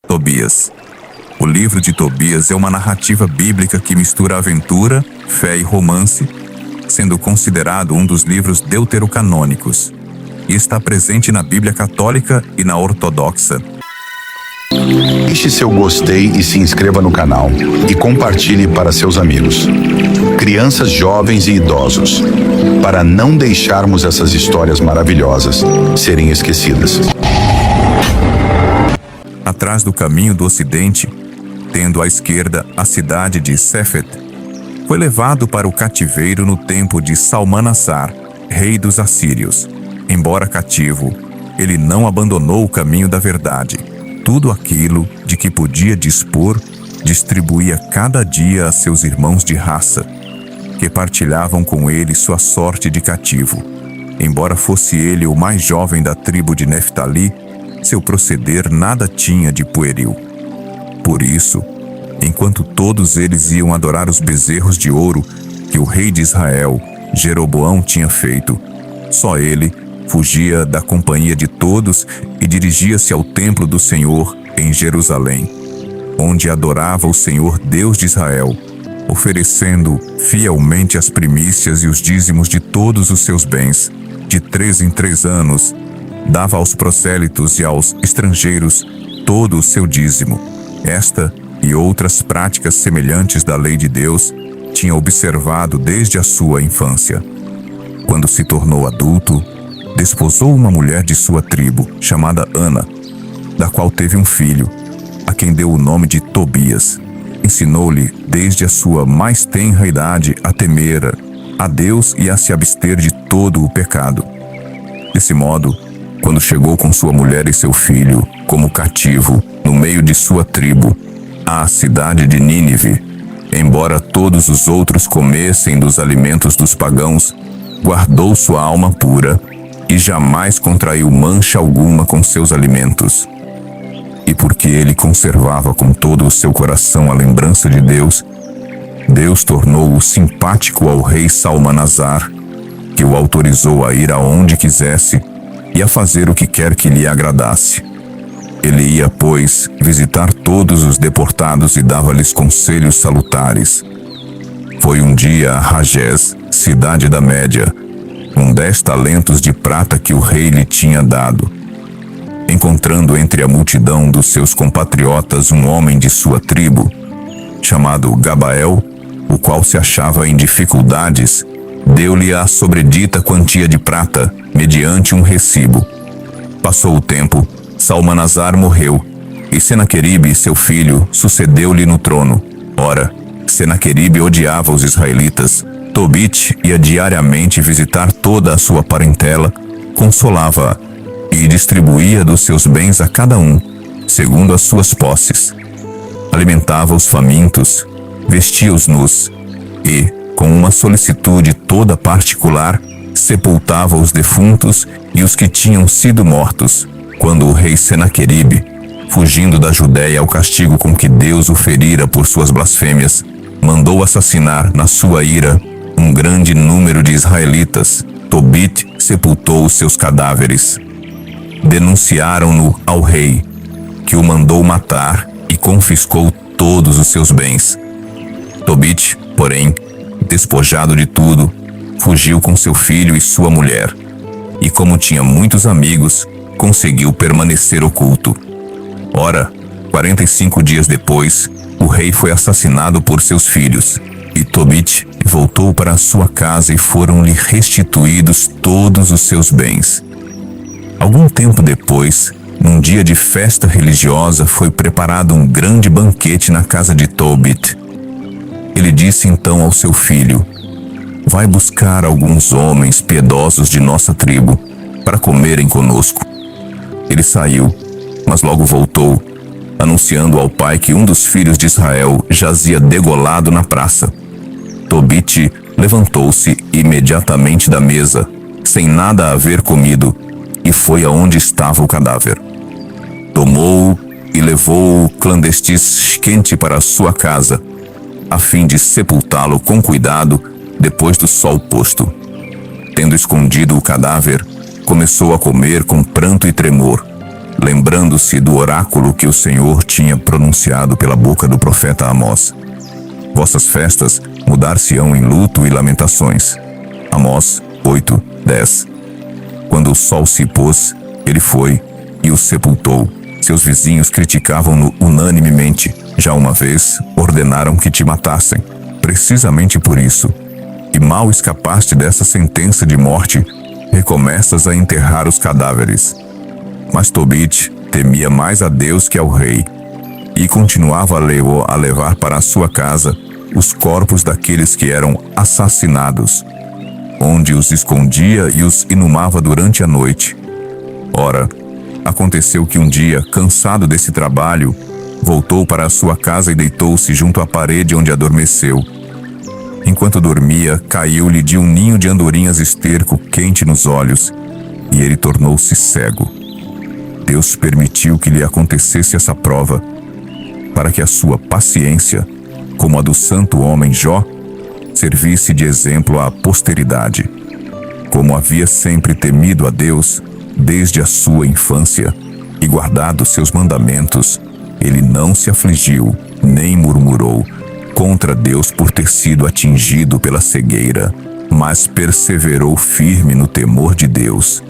Tobias. O livro de Tobias é uma narrativa bíblica que mistura aventura, fé e romance, sendo considerado um dos livros deuterocanônicos, e está presente na Bíblia Católica e na Ortodoxa. Deixe seu gostei e se inscreva no canal e compartilhe para seus amigos, crianças, jovens e idosos, para não deixarmos essas histórias maravilhosas serem esquecidas. Atrás do caminho do ocidente, tendo à esquerda a cidade de Sefet, foi levado para o cativeiro no tempo de Salmanassar, rei dos assírios. Embora cativo, ele não abandonou o caminho da verdade. Tudo aquilo de que podia dispor, distribuía cada dia a seus irmãos de raça, que partilhavam com ele sua sorte de cativo. Embora fosse ele o mais jovem da tribo de Neftali, seu proceder nada tinha de pueril. Por isso, enquanto todos eles iam adorar os bezerros de ouro que o rei de Israel, Jeroboão, tinha feito, só ele fugia da companhia de todos e dirigia-se ao templo do Senhor em Jerusalém, onde adorava o Senhor Deus de Israel, oferecendo fielmente as primícias e os dízimos de todos os seus bens. De 3 em 3 anos, dava aos prosélitos e aos estrangeiros todo o seu dízimo. Esta e outras práticas semelhantes da lei de Deus tinha observado desde a sua infância. Quando se tornou adulto, desposou uma mulher de sua tribo, chamada Ana, da qual teve um filho, a quem deu o nome de Tobias. Ensinou-lhe desde a sua mais tenra idade a temer a Deus e a se abster de todo o pecado. Desse modo, quando chegou com sua mulher e seu filho, como cativo, no meio de sua tribo, à cidade de Nínive, embora todos os outros comessem dos alimentos dos pagãos, guardou sua alma pura e jamais contraiu mancha alguma com seus alimentos. E porque ele conservava com todo o seu coração a lembrança de Deus, Deus tornou-o simpático ao rei Salmanasar, que o autorizou a ir aonde quisesse e a fazer o que quer que lhe agradasse. Ele ia, pois, visitar todos os deportados e dava-lhes conselhos salutares. Foi um dia a Ragés, cidade da Média, com 10 talentos de prata que o rei lhe tinha dado. Encontrando entre a multidão dos seus compatriotas um homem de sua tribo, chamado Gabael, o qual se achava em dificuldades, deu-lhe a sobredita quantia de prata, mediante um recibo. Passou o tempo, Salmanasar morreu, e Senaqueribe, seu filho, sucedeu-lhe no trono. Ora, Senaqueribe odiava os israelitas. Tobit ia diariamente visitar toda a sua parentela, consolava-a e distribuía dos seus bens a cada um, segundo as suas posses. Alimentava os famintos, vestia os nus e, com uma solicitude toda particular, sepultava os defuntos e os que tinham sido mortos, quando o rei Senaqueribe, fugindo da Judéia ao castigo com que Deus o ferira por suas blasfêmias, mandou assassinar, na sua ira, um grande número de israelitas. Tobit sepultou os seus cadáveres. Denunciaram-no ao rei, que o mandou matar e confiscou todos os seus bens. Tobit, porém, despojado de tudo, fugiu com seu filho e sua mulher, e como tinha muitos amigos, conseguiu permanecer oculto. Ora, 45 dias depois, o rei foi assassinado por seus filhos, e Tobit voltou para sua casa e foram-lhe restituídos todos os seus bens. Algum tempo depois, num dia de festa religiosa, foi preparado um grande banquete na casa de Tobit. Ele disse então ao seu filho: vai buscar alguns homens piedosos de nossa tribo para comerem conosco. Ele saiu, mas logo voltou, anunciando ao pai que um dos filhos de Israel jazia degolado na praça. Tobit levantou-se imediatamente da mesa, sem nada haver comido, e foi aonde estava o cadáver. Tomou-o e levou-o clandestinamente para sua casa, a fim de sepultá-lo com cuidado depois do sol posto. Tendo escondido o cadáver, começou a comer com pranto e tremor. lembrando-se do oráculo que o Senhor tinha pronunciado pela boca do profeta Amós. Vossas festas mudar-se-ão em luto e lamentações. Amós 8:10. Quando o sol se pôs, ele foi e o sepultou. Seus vizinhos criticavam-no unanimemente. Já uma vez ordenaram que te matassem. Precisamente por isso, e mal escapaste dessa sentença de morte, recomeças a enterrar os cadáveres. Mas Tobit temia mais a Deus que ao rei, e continuava a levar para a sua casa os corpos daqueles que eram assassinados, onde os escondia e os inumava durante a noite. Ora, aconteceu que um dia, cansado desse trabalho, voltou para a sua casa e deitou-se junto à parede onde adormeceu. Enquanto dormia, caiu-lhe de um ninho de andorinhas esterco quente nos olhos, e ele tornou-se cego. Deus permitiu que lhe acontecesse essa prova, para que a sua paciência, como a do santo homem Jó, servisse de exemplo à posteridade. Como havia sempre temido a Deus, desde a sua infância, e guardado seus mandamentos, ele não se afligiu, nem murmurou contra Deus por ter sido atingido pela cegueira, mas perseverou firme no temor de Deus,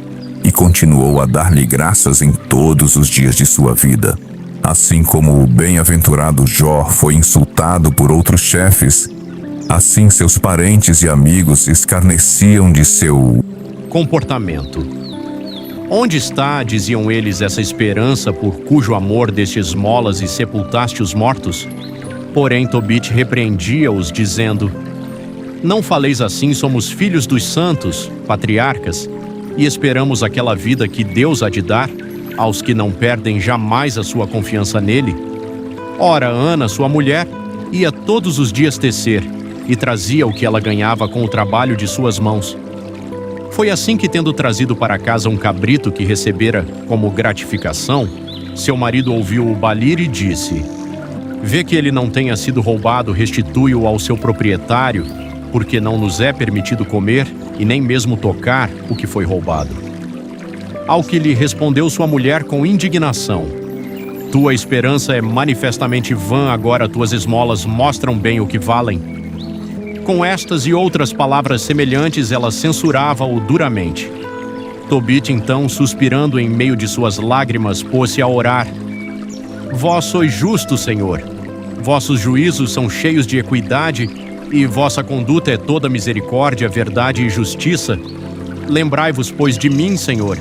e continuou a dar-lhe graças em todos os dias de sua vida. Assim como o bem-aventurado Jó foi insultado por outros chefes, assim seus parentes e amigos escarneciam de seu comportamento. Onde está, diziam eles, essa esperança por cujo amor deste esmolas e sepultaste os mortos? Porém Tobit repreendia-os, dizendo: Não faleis assim, somos filhos dos santos, patriarcas, e esperamos aquela vida que Deus há de dar aos que não perdem jamais a sua confiança nele. Ora, Ana, sua mulher, ia todos os dias tecer, e trazia o que ela ganhava com o trabalho de suas mãos. Foi assim que, tendo trazido para casa um cabrito que recebera como gratificação, seu marido ouviu-o balir e disse: Vê que ele não tenha sido roubado, restitui-o ao seu proprietário, porque não nos é permitido comer e nem mesmo tocar o que foi roubado. Ao que lhe respondeu sua mulher com indignação: Tua esperança é manifestamente vã, agora tuas esmolas mostram bem o que valem. Com estas e outras palavras semelhantes, ela censurava-o duramente. Tobit, então, suspirando em meio de suas lágrimas, pôs-se a orar: Vós sois justos, Senhor. Vossos juízos são cheios de equidade, e vossa conduta é toda misericórdia, verdade e justiça. Lembrai-vos, pois, de mim, Senhor.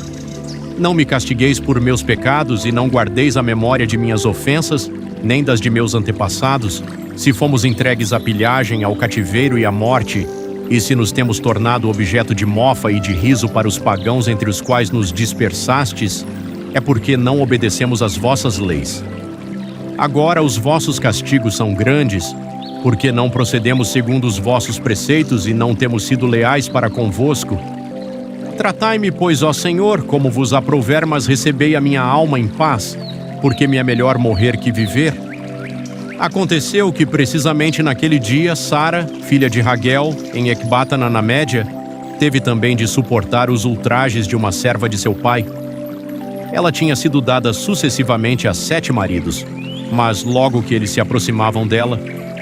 Não me castigueis por meus pecados, e não guardeis a memória de minhas ofensas, nem das de meus antepassados, se fomos entregues à pilhagem, ao cativeiro e à morte, e se nos temos tornado objeto de mofa e de riso para os pagãos entre os quais nos dispersastes, é porque não obedecemos às vossas leis. Agora os vossos castigos são grandes, porque não procedemos segundo os vossos preceitos e não temos sido leais para convosco. Tratai-me, pois, ó Senhor, como vos aprouver, mas recebei a minha alma em paz, porque me é melhor morrer que viver. Aconteceu que, precisamente naquele dia, Sara, filha de Raguel, em Ecbatana na Média, teve também de suportar os ultrajes de uma serva de seu pai. Ela tinha sido dada sucessivamente a 7 maridos, mas logo que eles se aproximavam dela,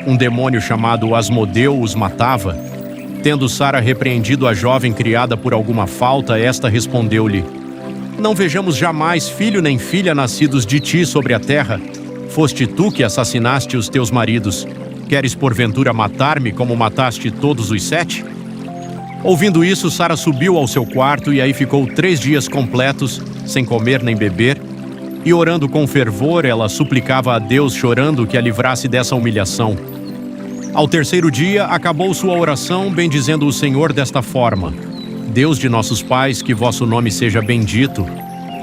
um demônio chamado Asmodeu os matava. Tendo Sara repreendido a jovem criada por alguma falta, esta respondeu-lhe: Não vejamos jamais filho nem filha nascidos de ti sobre a terra. Foste tu que assassinaste os teus maridos. Queres porventura matar-me como mataste todos os 7? Ouvindo isso, Sara subiu ao seu quarto e aí ficou 3 dias completos, sem comer nem beber, e orando com fervor, ela suplicava a Deus, chorando, que a livrasse dessa humilhação. Ao 3º dia, acabou sua oração, bendizendo o Senhor desta forma: Deus de nossos pais, que vosso nome seja bendito.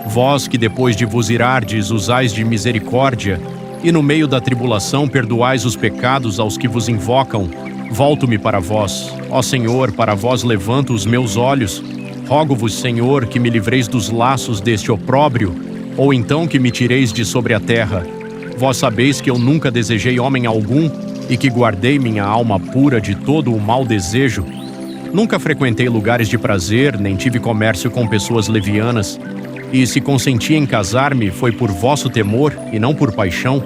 Vós que depois de vos irardes usais de misericórdia, e no meio da tribulação perdoais os pecados aos que vos invocam, volto-me para vós. Ó Senhor, para vós levanto os meus olhos. Rogo-vos, Senhor, que me livreis dos laços deste opróbrio, ou então que me tireis de sobre a terra. Vós sabeis que eu nunca desejei homem algum, e que guardei minha alma pura de todo o mau desejo. Nunca frequentei lugares de prazer, nem tive comércio com pessoas levianas. E se consenti em casar-me foi por vosso temor e não por paixão.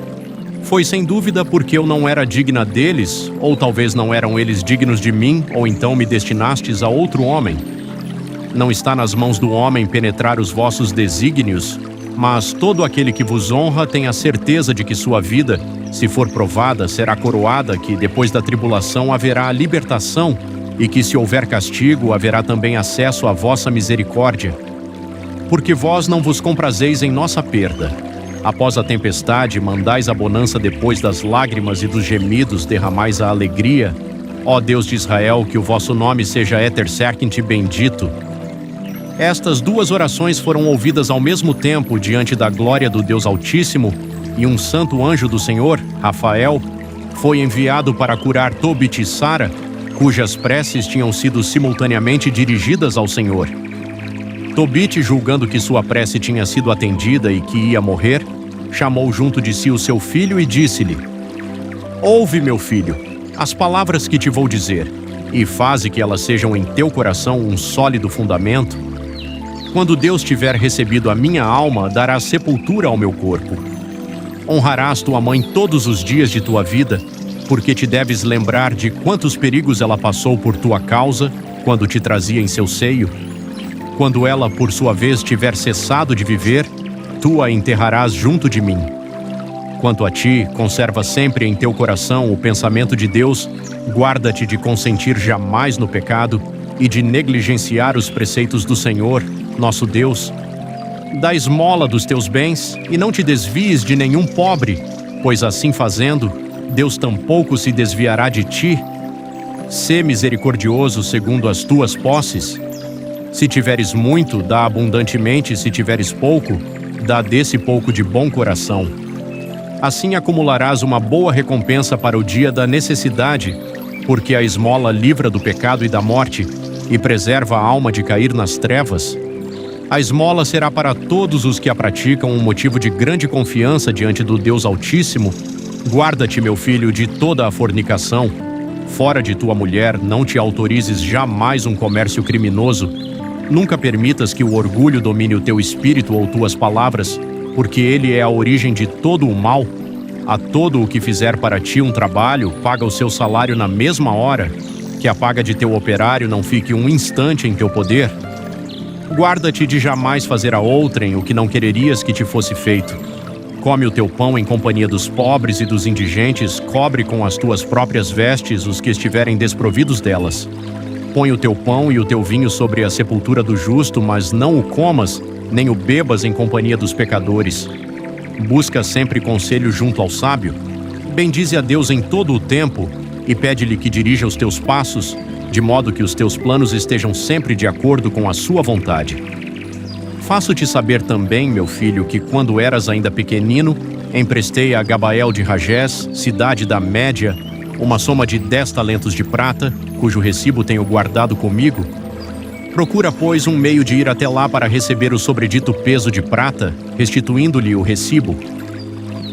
Foi sem dúvida porque eu não era digna deles, ou talvez não eram eles dignos de mim, ou então me destinastes a outro homem. Não está nas mãos do homem penetrar os vossos desígnios, mas todo aquele que vos honra tem a certeza de que sua vida, se for provada, será coroada, que depois da tribulação haverá a libertação, e que se houver castigo, haverá também acesso à vossa misericórdia. Porque vós não vos comprazeis em nossa perda. Após a tempestade, mandais a bonança depois das lágrimas e dos gemidos, derramais a alegria. Ó Deus de Israel, que o vosso nome seja Eterserquint bendito. Estas duas orações foram ouvidas ao mesmo tempo diante da glória do Deus Altíssimo, e um santo anjo do Senhor, Rafael, foi enviado para curar Tobit e Sara, cujas preces tinham sido simultaneamente dirigidas ao Senhor. Tobit, julgando que sua prece tinha sido atendida e que ia morrer, chamou junto de si o seu filho e disse-lhe: Ouve, meu filho, as palavras que te vou dizer, e faze que elas sejam em teu coração um sólido fundamento. Quando Deus tiver recebido a minha alma, darás sepultura ao meu corpo. Honrarás tua mãe todos os dias de tua vida, porque te deves lembrar de quantos perigos ela passou por tua causa, quando te trazia em seu seio. Quando ela, por sua vez, tiver cessado de viver, tu a enterrarás junto de mim. Quanto a ti, conserva sempre em teu coração o pensamento de Deus, guarda-te de consentir jamais no pecado e de negligenciar os preceitos do Senhor, nosso Deus. Dá esmola dos teus bens e não te desvies de nenhum pobre, pois assim fazendo, Deus tampouco se desviará de ti. Sê misericordioso segundo as tuas posses. Se tiveres muito, dá abundantemente; se tiveres pouco, dá desse pouco de bom coração. Assim acumularás uma boa recompensa para o dia da necessidade, porque a esmola livra do pecado e da morte, e preserva a alma de cair nas trevas. A esmola será para todos os que a praticam um motivo de grande confiança diante do Deus Altíssimo. Guarda-te, meu filho, de toda a fornicação. Fora de tua mulher, não te autorizes jamais um comércio criminoso. Nunca permitas que o orgulho domine o teu espírito ou tuas palavras, porque ele é a origem de todo o mal. A todo o que fizer para ti um trabalho, paga o seu salário na mesma hora. Que a paga de teu operário não fique um instante em teu poder. Guarda-te de jamais fazer a outrem o que não quererias que te fosse feito. Come o teu pão em companhia dos pobres e dos indigentes, cobre com as tuas próprias vestes os que estiverem desprovidos delas. Põe o teu pão e o teu vinho sobre a sepultura do justo, mas não o comas, nem o bebas em companhia dos pecadores. Busca sempre conselho junto ao sábio. Bendize a Deus em todo o tempo e pede-lhe que dirija os teus passos, de modo que os teus planos estejam sempre de acordo com a sua vontade. Faço-te saber também, meu filho, que quando eras ainda pequenino, emprestei a Gabael de Ragés, cidade da Média, uma soma de 10 talentos de prata, cujo recibo tenho guardado comigo. Procura, pois, um meio de ir até lá para receber o sobredito peso de prata, restituindo-lhe o recibo.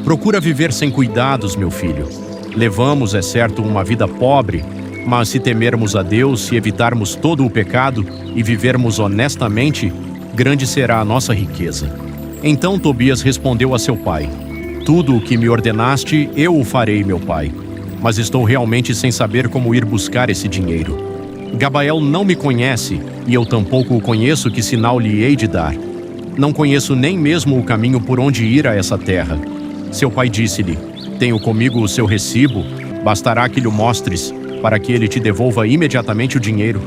Procura viver sem cuidados, meu filho. Levamos, é certo, uma vida pobre, mas se temermos a Deus, se evitarmos todo o pecado e vivermos honestamente, grande será a nossa riqueza. Então Tobias respondeu a seu pai: Tudo o que me ordenaste, eu o farei, meu pai. Mas estou realmente sem saber como ir buscar esse dinheiro. Gabael não me conhece, e eu tampouco o conheço, que sinal lhe hei de dar. Não conheço nem mesmo o caminho por onde ir a essa terra. Seu pai disse-lhe: Tenho comigo o seu recibo, bastará que lhe o mostres, para que ele te devolva imediatamente o dinheiro.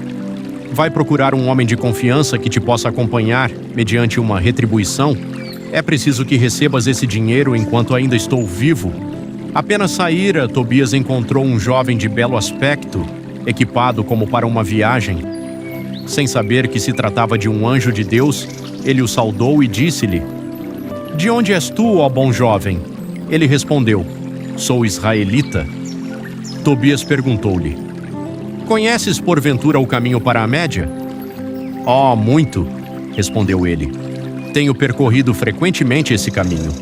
Vai procurar um homem de confiança que te possa acompanhar, mediante uma retribuição. É preciso que recebas esse dinheiro enquanto ainda estou vivo. Apenas saíra, Tobias encontrou um jovem de belo aspecto, equipado como para uma viagem. Sem saber que se tratava de um anjo de Deus, ele o saudou e disse-lhe: De onde és tu, ó bom jovem? Ele respondeu: Sou israelita. Tobias perguntou-lhe: Conheces porventura o caminho para a Média? Oh, muito, respondeu ele. Tenho percorrido frequentemente esse caminho.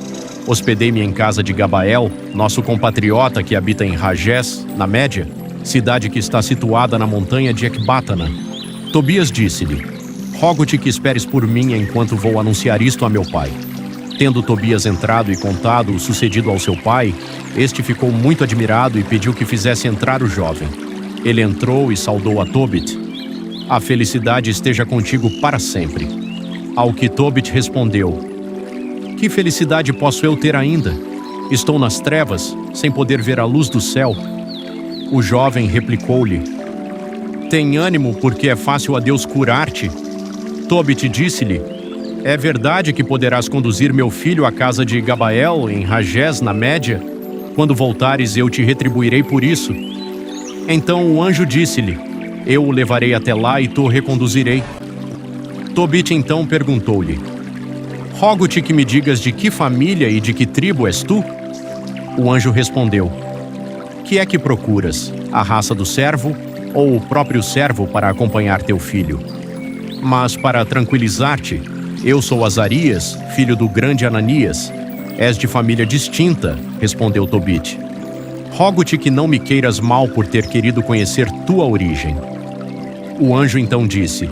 Hospedei-me em casa de Gabael, nosso compatriota que habita em Ragés, na Média, cidade que está situada na montanha de Ecbátana. Tobias disse-lhe: Rogo-te que esperes por mim enquanto vou anunciar isto a meu pai. Tendo Tobias entrado e contado o sucedido ao seu pai, este ficou muito admirado e pediu que fizesse entrar o jovem. Ele entrou e saudou a Tobit. A felicidade esteja contigo para sempre. Ao que Tobit respondeu: Que felicidade posso eu ter ainda? Estou nas trevas, sem poder ver a luz do céu. O jovem replicou-lhe: Tem ânimo, porque é fácil a Deus curar-te. Tobit disse-lhe: É verdade que poderás conduzir meu filho à casa de Gabael, em Ragés, na Média? Quando voltares, eu te retribuirei por isso. Então o anjo disse-lhe: Eu o levarei até lá e te reconduzirei. Tobit então perguntou-lhe: Rogo-te que me digas de que família e de que tribo és tu? O anjo respondeu: Que é que procuras, a raça do servo ou o próprio servo para acompanhar teu filho? Mas para tranquilizar-te, eu sou Azarias, filho do grande Ananias. És de família distinta, respondeu Tobit. Rogo-te que não me queiras mal por ter querido conhecer tua origem. O anjo então disse: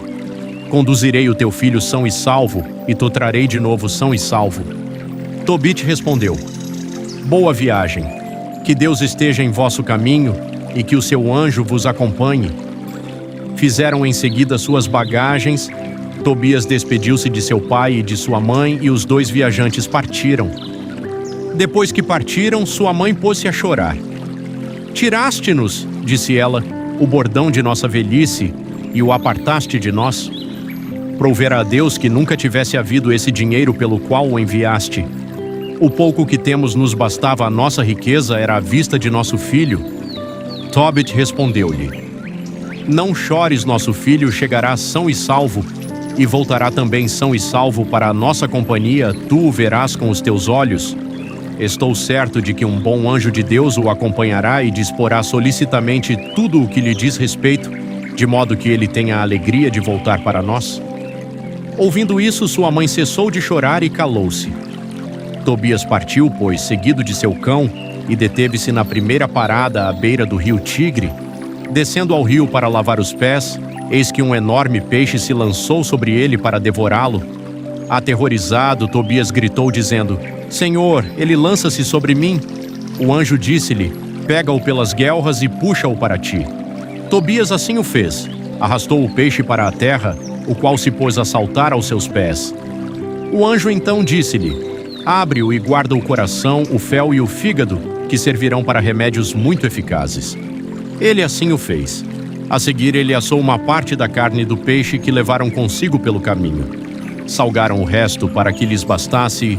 Conduzirei o teu filho são e salvo, e te trarei de novo são e salvo. Tobit respondeu: Boa viagem, que Deus esteja em vosso caminho, e que o seu anjo vos acompanhe. Fizeram em seguida suas bagagens. Tobias despediu-se de seu pai e de sua mãe, e os dois viajantes partiram. Depois que partiram, sua mãe pôs-se a chorar. Tiraste-nos, disse ela, o bordão de nossa velhice, e o apartaste de nós. Provera a Deus que nunca tivesse havido esse dinheiro pelo qual o enviaste. O pouco que temos nos bastava a nossa riqueza, era à vista de nosso filho. Tobit respondeu-lhe: Não chores, nosso filho chegará são e salvo, e voltará também são e salvo para a nossa companhia, tu o verás com os teus olhos. Estou certo de que um bom anjo de Deus o acompanhará e disporá solicitamente tudo o que lhe diz respeito, de modo que ele tenha a alegria de voltar para nós. Ouvindo isso, sua mãe cessou de chorar e calou-se. Tobias partiu, pois, seguido de seu cão, e deteve-se na primeira parada à beira do rio Tigre. Descendo ao rio para lavar os pés, eis que um enorme peixe se lançou sobre ele para devorá-lo. Aterrorizado, Tobias gritou dizendo: Senhor, ele lança-se sobre mim. O anjo disse-lhe: Pega-o pelas guelras e puxa-o para ti. Tobias assim o fez. Arrastou o peixe para a terra, o qual se pôs a saltar aos seus pés. O anjo então disse-lhe: Abre-o e guarda o coração, o fel e o fígado, que servirão para remédios muito eficazes. Ele assim o fez. A seguir, ele assou uma parte da carne do peixe que levaram consigo pelo caminho. Salgaram o resto para que lhes bastasse